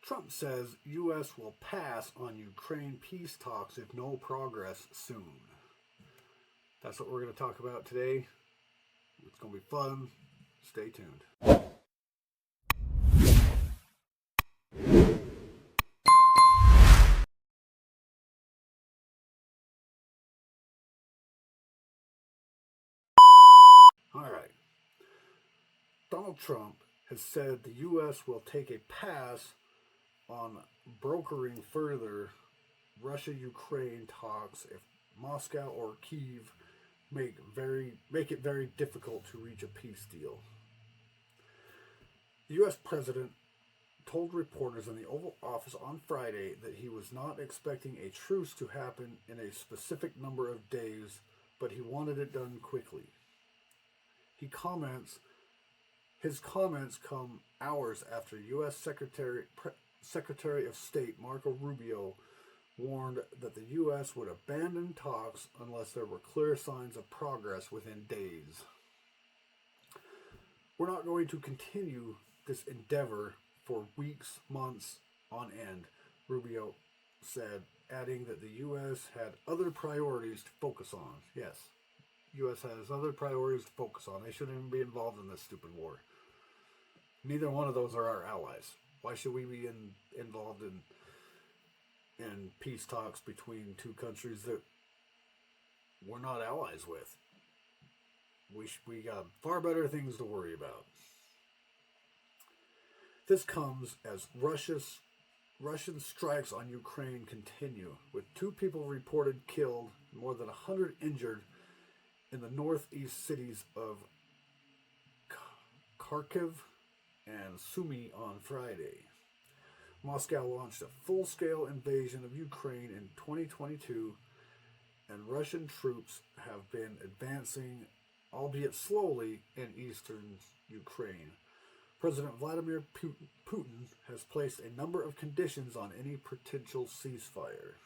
Trump says U.S. will pass on Ukraine peace talks if no progress soon. That's what we're going to talk about today. It's going to be fun. Stay tuned. All right. Donald Trump has said the U.S. will take a pass on brokering further Russia-Ukraine talks if Moscow or Kyiv make it very difficult to reach a peace deal. The U.S. president told reporters in the Oval Office on Friday that he was not expecting a truce to happen in a specific number of days, but he wanted it done quickly. His comments come hours after U.S. Secretary of State Marco Rubio warned that the U.S. would abandon talks unless there were clear signs of progress within days. We're not going to continue this endeavor for weeks, months on end, Rubio said, adding that the U.S. had other priorities to focus on. Yes, U.S. has other priorities to focus on. They shouldn't even be involved in this stupid war. Neither one of those are our allies. Why should we be involved in peace talks between two countries that we're not allies with? We got far better things to worry about. This comes as Russian strikes on Ukraine continue, with 2 people reported killed, more than 100 injured in the northeast cities of Kharkiv and Sumy on Friday. Moscow launched a full-scale invasion of Ukraine in 2022, and Russian troops have been advancing, albeit slowly, in eastern Ukraine. President Vladimir Putin has placed a number of conditions on any potential ceasefire.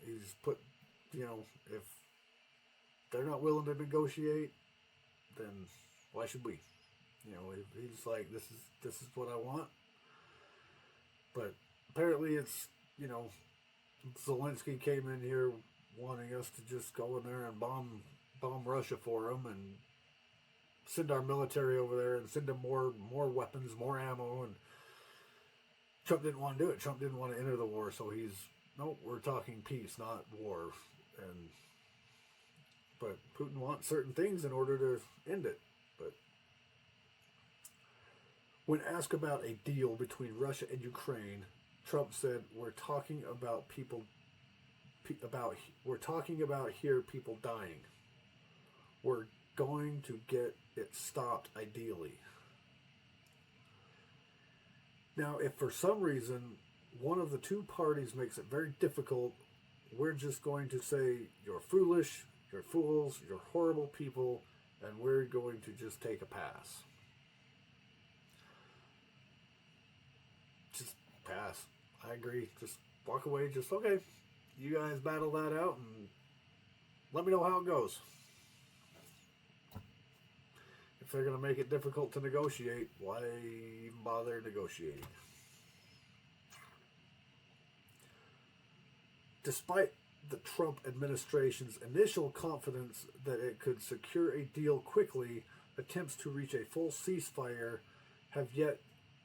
He's put, if they're not willing to negotiate, then why should we? He's like, this is what I want. But apparently it's, Zelensky came in here wanting us to just go in there and bomb Russia for him and send our military over there and send them more weapons, more ammo. And Trump didn't want to do it. Trump didn't want to enter the war. So we're talking peace, not war. But Putin wants certain things in order to end it. But when asked about a deal between Russia and Ukraine, Trump said, "We're talking about people dying. We're going to get it stopped, ideally." Now, if for some reason one of the two parties makes it very difficult, we're just going to say, "You're foolish, you're fools, you're horrible people," and we're going to just take a pass. Just pass. I agree. Just walk away. Just, okay, you guys battle that out and let me know how it goes. If they're going to make it difficult to negotiate, why even bother negotiating? Despite the Trump administration's initial confidence that it could secure a deal quickly, attempts to reach a full ceasefire have yet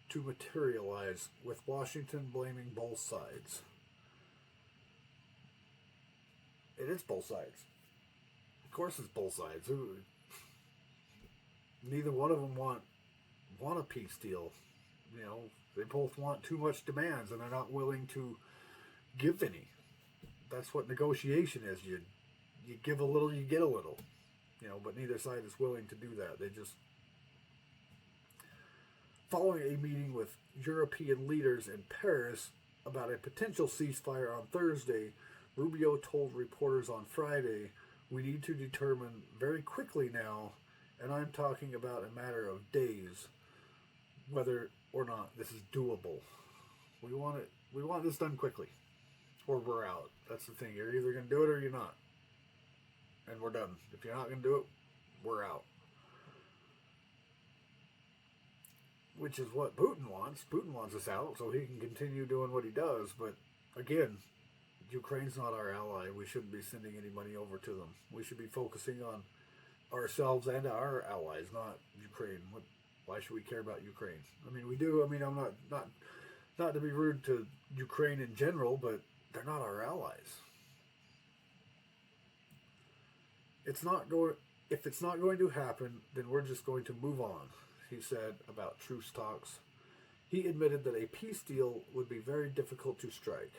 to materialize, with Washington blaming both sides. It is both sides. Of course it's both sides. Neither one of them want a peace deal. They both want too much demands and they're not willing to give any. That's what negotiation is. You give a little, you get a little. But neither side is willing to do that. They just... Following a meeting with European leaders in Paris about a potential ceasefire on Thursday, Rubio told reporters on Friday, "We need to determine very quickly now, and I'm talking about a matter of days, whether or not this is doable. We want this done quickly, or we're out." That's the thing. You're either going to do it or you're not. And we're done. If you're not going to do it, we're out. which is what Putin wants. Putin wants us out so he can continue doing what he does. But again, Ukraine's not our ally. We shouldn't be sending any money over to them. We should be focusing on ourselves and our allies, not Ukraine. Why should we care about Ukraine? I mean, we do. I mean, I'm not to be rude to Ukraine in general, but they're not our allies. It's not going. If it's not going to happen, then we're just going to move on, he said about truce talks. He admitted that a peace deal would be very difficult to strike.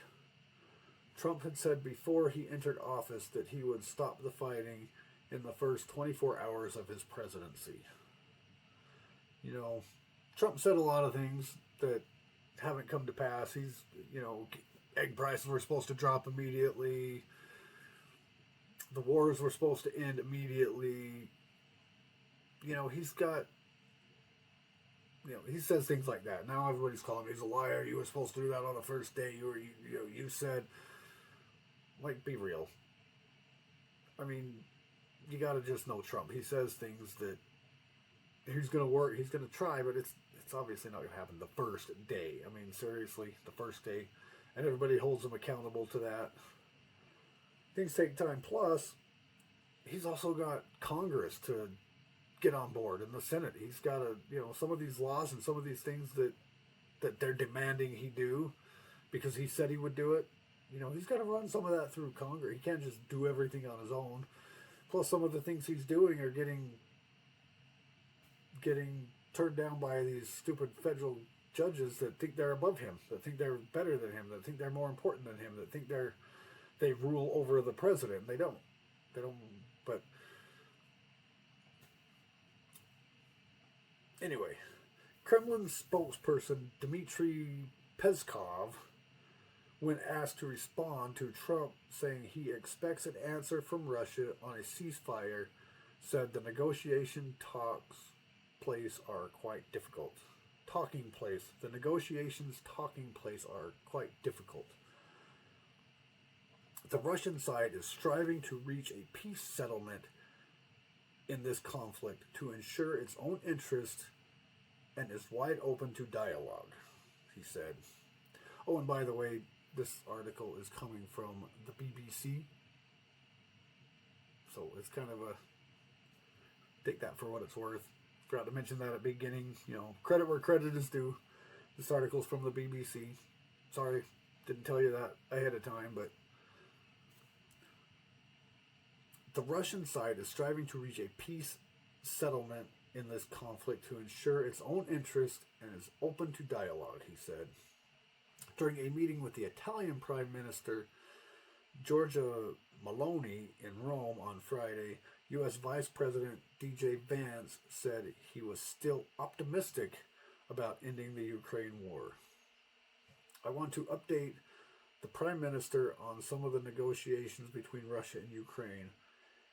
Trump had said before he entered office that he would stop the fighting in the first 24 hours of his presidency. You know, Trump said a lot of things that haven't come to pass. He's, egg prices were supposed to drop immediately. The wars were supposed to end immediately. He's got, he says things like that. Now everybody's calling him, he's a liar. You were supposed to do that on the first day. You said, be real. I mean, you got to just know Trump. He says things that he's going to work, he's going to try, but it's obviously not going to happen the first day. I mean, seriously, the first day. And everybody holds him accountable to that. Things take time. Plus, he's also got Congress to get on board and the Senate. He's got to, some of these laws and some of these things that they're demanding he do because he said he would do it. He's got to run some of that through Congress. He can't just do everything on his own. Plus, some of the things he's doing are getting turned down by these stupid federal judges that think they're above him, that think they're better than him, that think they're more important than him, that think they rule over the president. They don't. But anyway, Kremlin spokesperson Dmitry Peskov, when asked to respond to Trump saying he expects an answer from Russia on a ceasefire, said the negotiation place are quite difficult. The negotiations talking place are quite difficult. The Russian side is striving to reach a peace settlement in this conflict to ensure its own interest and is wide open to dialogue, he said. Oh, and by the way, this article is coming from the BBC. So it's kind of take that for what it's worth. Forgot to mention that at the beginning. Credit where credit is due. This article's from the BBC. Sorry, didn't tell you that ahead of time, but the Russian side is striving to reach a peace settlement in this conflict to ensure its own interest and is open to dialogue, he said. During a meeting with the Italian Prime Minister Giorgia Meloni in Rome on Friday, U.S. Vice President D.J. Vance said he was still optimistic about ending the Ukraine war. I want to update the Prime Minister on some of the negotiations between Russia and Ukraine,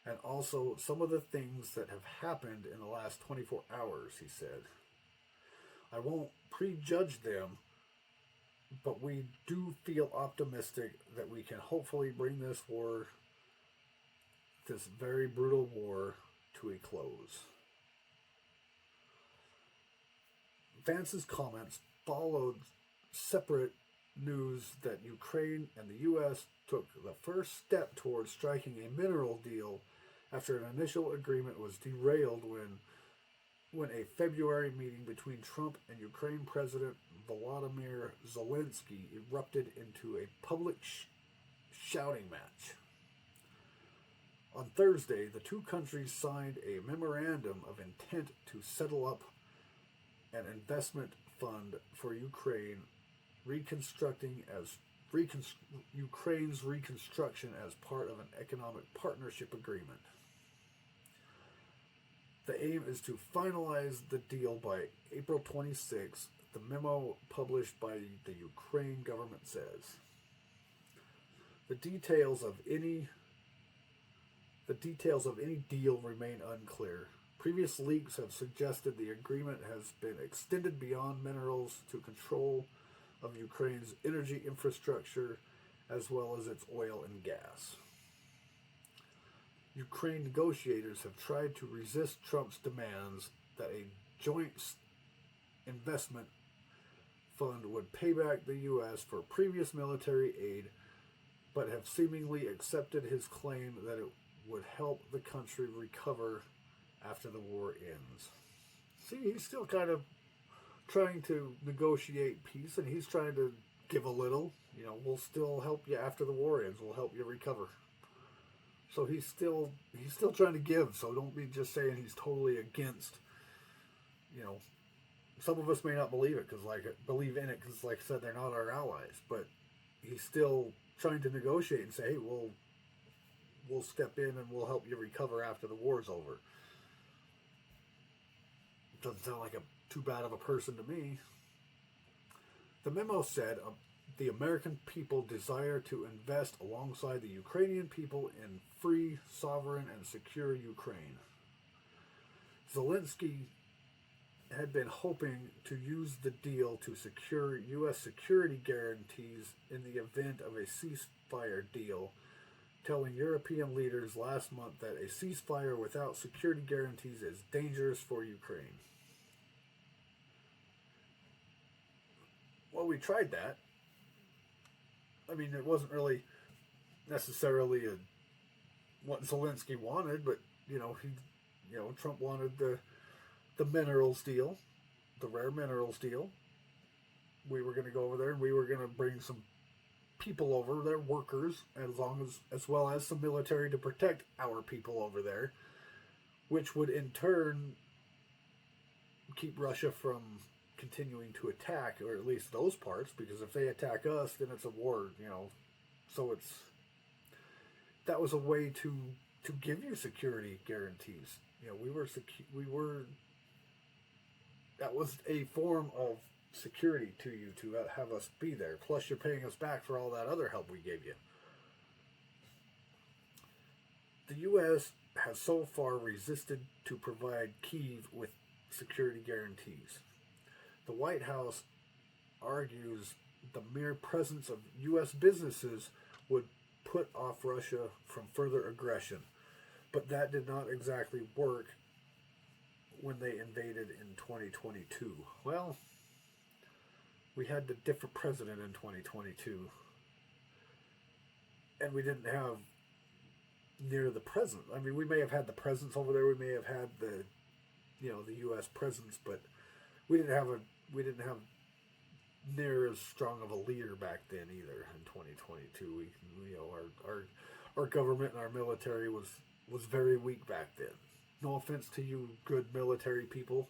and also some of the things that have happened in the last 24 hours, he said. I won't prejudge them, but we do feel optimistic that we can hopefully bring this very brutal war, to a close. Vance's comments followed separate news that Ukraine and the U.S. took the first step towards striking a mineral deal after an initial agreement was derailed when a February meeting between Trump and Ukraine President Volodymyr Zelensky erupted into a public shouting match. On Thursday, the two countries signed a memorandum of intent to settle up an investment fund for Ukraine, Ukraine's reconstruction as part of an economic partnership agreement. The aim is to finalize the deal by April 26th, the memo published by the Ukraine government says. The details of any deal remain unclear. Previous leaks have suggested the agreement has been extended beyond minerals to control of Ukraine's energy infrastructure as well as its oil and gas. Ukraine negotiators have tried to resist Trump's demands that a joint investment fund would pay back the U.S. for previous military aid, but have seemingly accepted his claim that it would help the country recover after the war ends. See, he's still kind of trying to negotiate peace, and he's trying to give a little. We'll still help you after the war ends. We'll help you recover. So he's still trying to give. So don't be just saying he's totally against. Some of us may not believe it because believe in it because, like I said, they're not our allies. But he's still trying to negotiate and say, hey, we'll step in and we'll help you recover after the war's over. Doesn't sound like too bad of a person to me. The memo said the American people desire to invest alongside the Ukrainian people in free, sovereign, and secure Ukraine. Zelensky had been hoping to use the deal to secure U.S. security guarantees in the event of a ceasefire deal, telling European leaders last month that a ceasefire without security guarantees is dangerous for Ukraine. Well, we tried that. I mean, it wasn't really necessarily what Zelensky wanted, but Trump wanted the minerals deal, the rare minerals deal. We were going to go over there and we were going to bring some people over there, workers, as well as some military to protect our people over there, which would in turn keep Russia from continuing to attack, or at least those parts, because if they attack us, then it's a war, So that was a way to give you security guarantees. That was a form of security to you to have us be there. Plus, you're paying us back for all that other help we gave you. The U.S. has so far resisted to provide Kyiv with security guarantees. The White House argues the mere presence of U.S. businesses would put off Russia from further aggression, but that did not exactly work when they invaded in 2022. Well, we had the different president in 2022, and we didn't have near the presence. I mean, we may have had the presence over there. We may have had the U.S. presence, but we didn't have near as strong of a leader back then either. In 2022, our government and our military was very weak back then. No offense to you, good military people,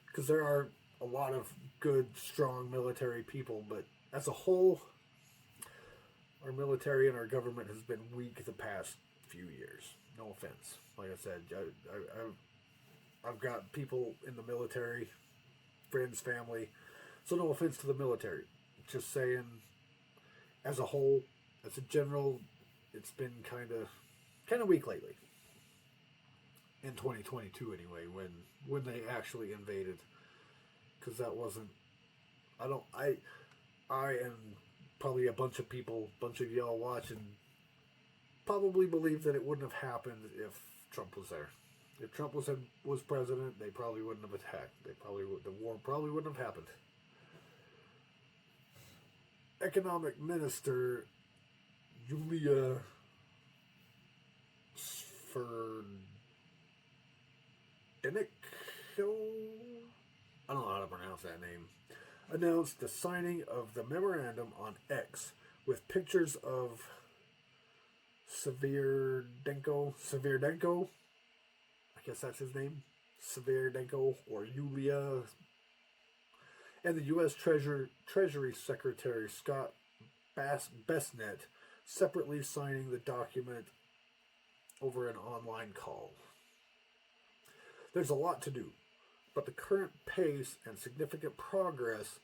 because there are a lot of good, strong military people, but as a whole, our military and our government has been weak the past few years. No offense. Like I said, I've got people in the military, friends, family, so no offense to the military. Just saying, as a whole, as a general, it's been kind of weak lately. In 2022, anyway, when they actually invaded, because that wasn't. I and probably a bunch of y'all watching, probably believe that it wouldn't have happened if Trump was there. If Trump was president, they probably wouldn't have attacked. The war probably wouldn't have happened. Economic Minister Yulia Sverdenic, I don't know how to pronounce that name, announced the signing of the memorandum on X with pictures of Sverdenico, I guess that's his name, Sverdenico or Yulia, and the U.S. Treasury Secretary Scott Bessent separately signing the document over an online call. There's a lot to do, but the current pace and significant progress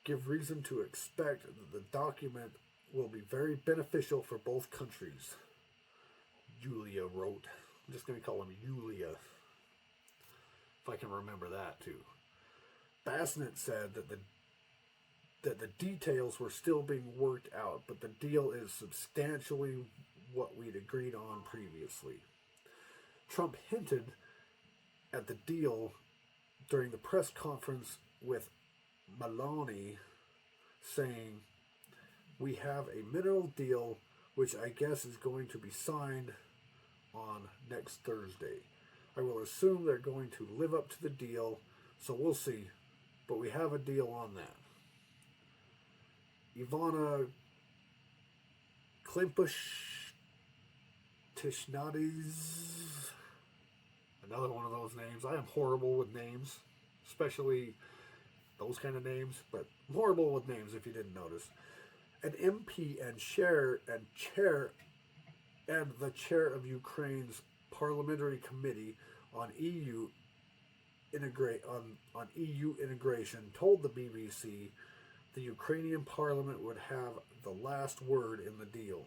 give reason to expect that the document will be very beneficial for both countries, Yulia wrote. I'm just going to call him Yulia, if I can remember that too. Bessent said that the details were still being worked out, but the deal is substantially what we'd agreed on previously. Trump hinted at the deal during the press conference with Maloney saying, "We have a mineral deal which I guess is going to be signed on next Thursday. I will assume they're going to live up to the deal, so we'll see. But we have a deal on that." Ivana Klimpustishnadis, another one of those names. I am horrible with names, especially those kind of names, but I'm horrible with names if you didn't notice. An MP and the chair of Ukraine's parliamentary committee on EU integration told the BBC the Ukrainian parliament would have the last word in the deal.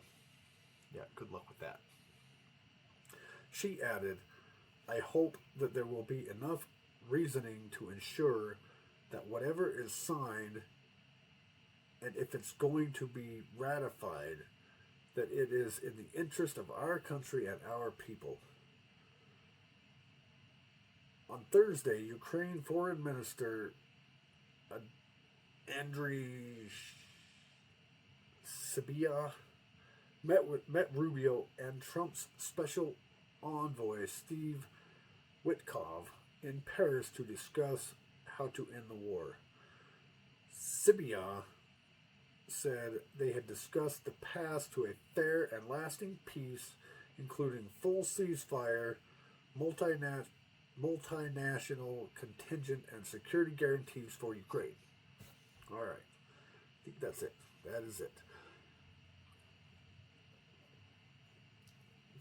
Yeah, good luck with that. She added, "I hope that there will be enough reasoning to ensure that whatever is signed, and if it's going to be ratified, that it is in the interest of our country and our people." On Thursday, Ukraine Foreign Minister Andriy Sybiha met Rubio and Trump's special envoy Steve Witkoff in Paris to discuss how to end the war. Sybiha said they had discussed the path to a fair and lasting peace, including full ceasefire, multinational contingent, and security guarantees for Ukraine. All right, I think that's it. That is it.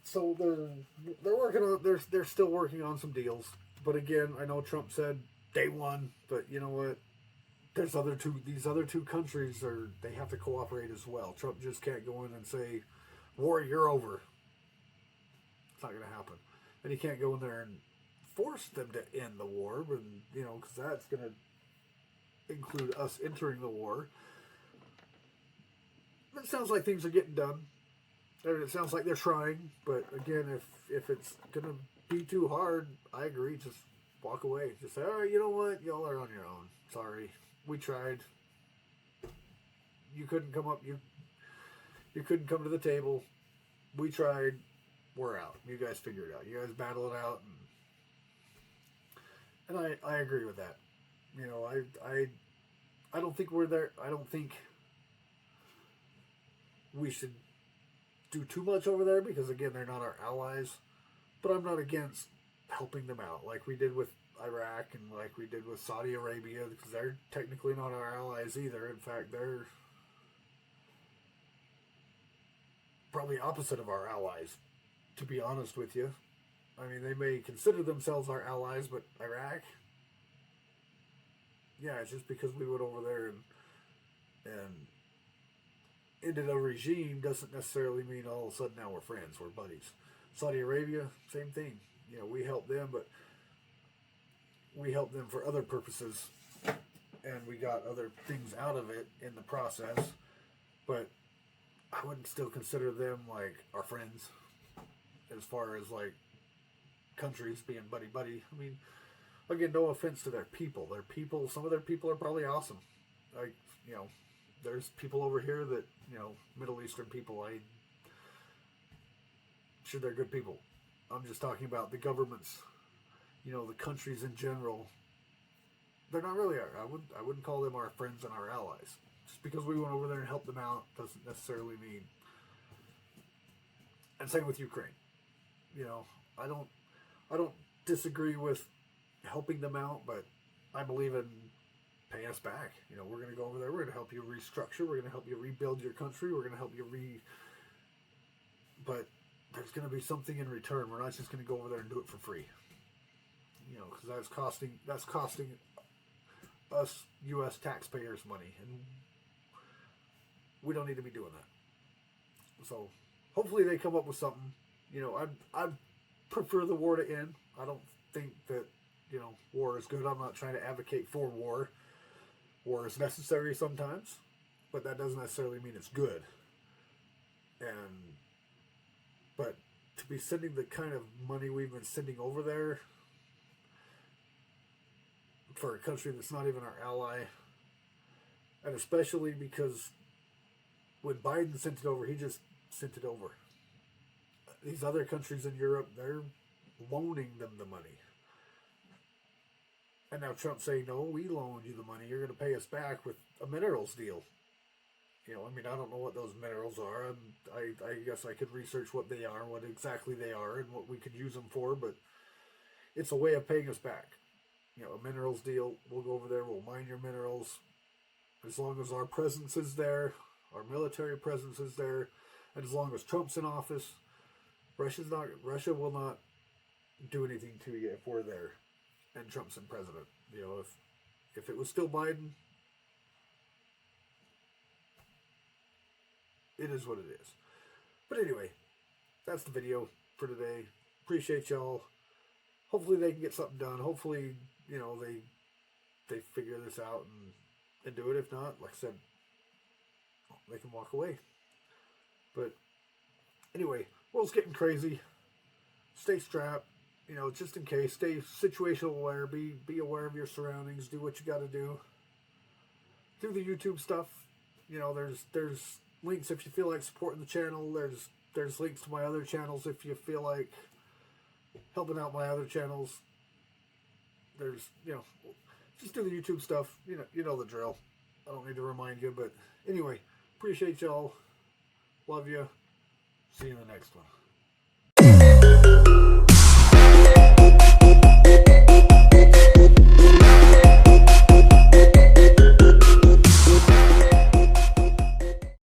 So they're working on they're still working on some deals, but again, I know Trump said day one, but you know what? These other two countries they have to cooperate as well. Trump just can't go in and say, "War, you're over." It's not going to happen, and he can't go in there and force them to end the war, but because that's going to include us entering the war. It sounds like things are getting done. It sounds like they're trying, but again, if it's going to be too hard, I agree. Just walk away. Just say, "All right, you know what? Y'all are on your own. Sorry, we tried. You couldn't come up. You couldn't come to the table. We tried. We're out. You guys figure it out. You guys battle it out." And I agree with that. I don't think we're there. I don't think we should do too much over there because, again, they're not our allies. But I'm not against helping them out like we did with Iraq and like we did with Saudi Arabia, because they're technically not our allies either. In fact, they're probably opposite of our allies, to be honest with you. I mean, they may consider themselves our allies, but Iraq, yeah, it's just because we went over there and ended a regime doesn't necessarily mean all of a sudden now we're friends, we're buddies. Saudi Arabia, same thing. We helped them, but we helped them for other purposes, and we got other things out of it in the process. But I wouldn't still consider them like our friends, as far as like countries being buddy. I mean, again, no offense to their people. Some of their people are probably awesome. Like, there's people over here that, Middle Eastern people, sure, they're good people. I'm just talking about the governments, the countries in general. They're not really I wouldn't call them our friends and our allies. Just because we went over there and helped them out doesn't necessarily mean. And same with Ukraine. I don't disagree with helping them out, but I believe in paying us back. We're going to go over there. We're going to help you restructure. We're going to help you rebuild your country. We're going to help you But there's going to be something in return. We're not just going to go over there and do it for free. Because that's costing us U.S. taxpayers money, and we don't need to be doing that. So hopefully they come up with something. I prefer the war to end. I don't think that war is good. I'm not trying to advocate for war. War is necessary sometimes, but that doesn't necessarily mean it's good. But to be sending the kind of money we've been sending over there, for a country that's not even our ally. And especially because when Biden sent it over, he just sent it over. These other countries in Europe, they're loaning them the money. And now Trump's saying, no, we loaned you the money. You're going to pay us back with a minerals deal. You know, I mean, I don't know what those minerals are. I guess I could research what they are, what exactly they are, and what we could use them for. But it's a way of paying us back. You know, a minerals deal. We'll go over there. We'll mine your minerals. As long as our presence is there, our military presence is there, and as long as Trump's in office, Russia will not do anything to you if we're there and Trump's in president. You know, if it was still Biden, it is what it is. But anyway, that's the video for today. Appreciate y'all. Hopefully they can get something done. Hopefully, you know, they figure this out and do it. If not, like I said, they can walk away. But anyway, world's getting crazy. Stay strapped. You know, just in case. Stay situational aware. Be aware of your surroundings. Do what you got to do. Do the YouTube stuff. You know, there's links if you feel like supporting the channel. There's links to my other channels if you feel like helping out my other channels. There's, you know, just do the YouTube stuff. You know the drill. I don't need to remind you, but anyway, appreciate y'all. Love you. See you in the next one.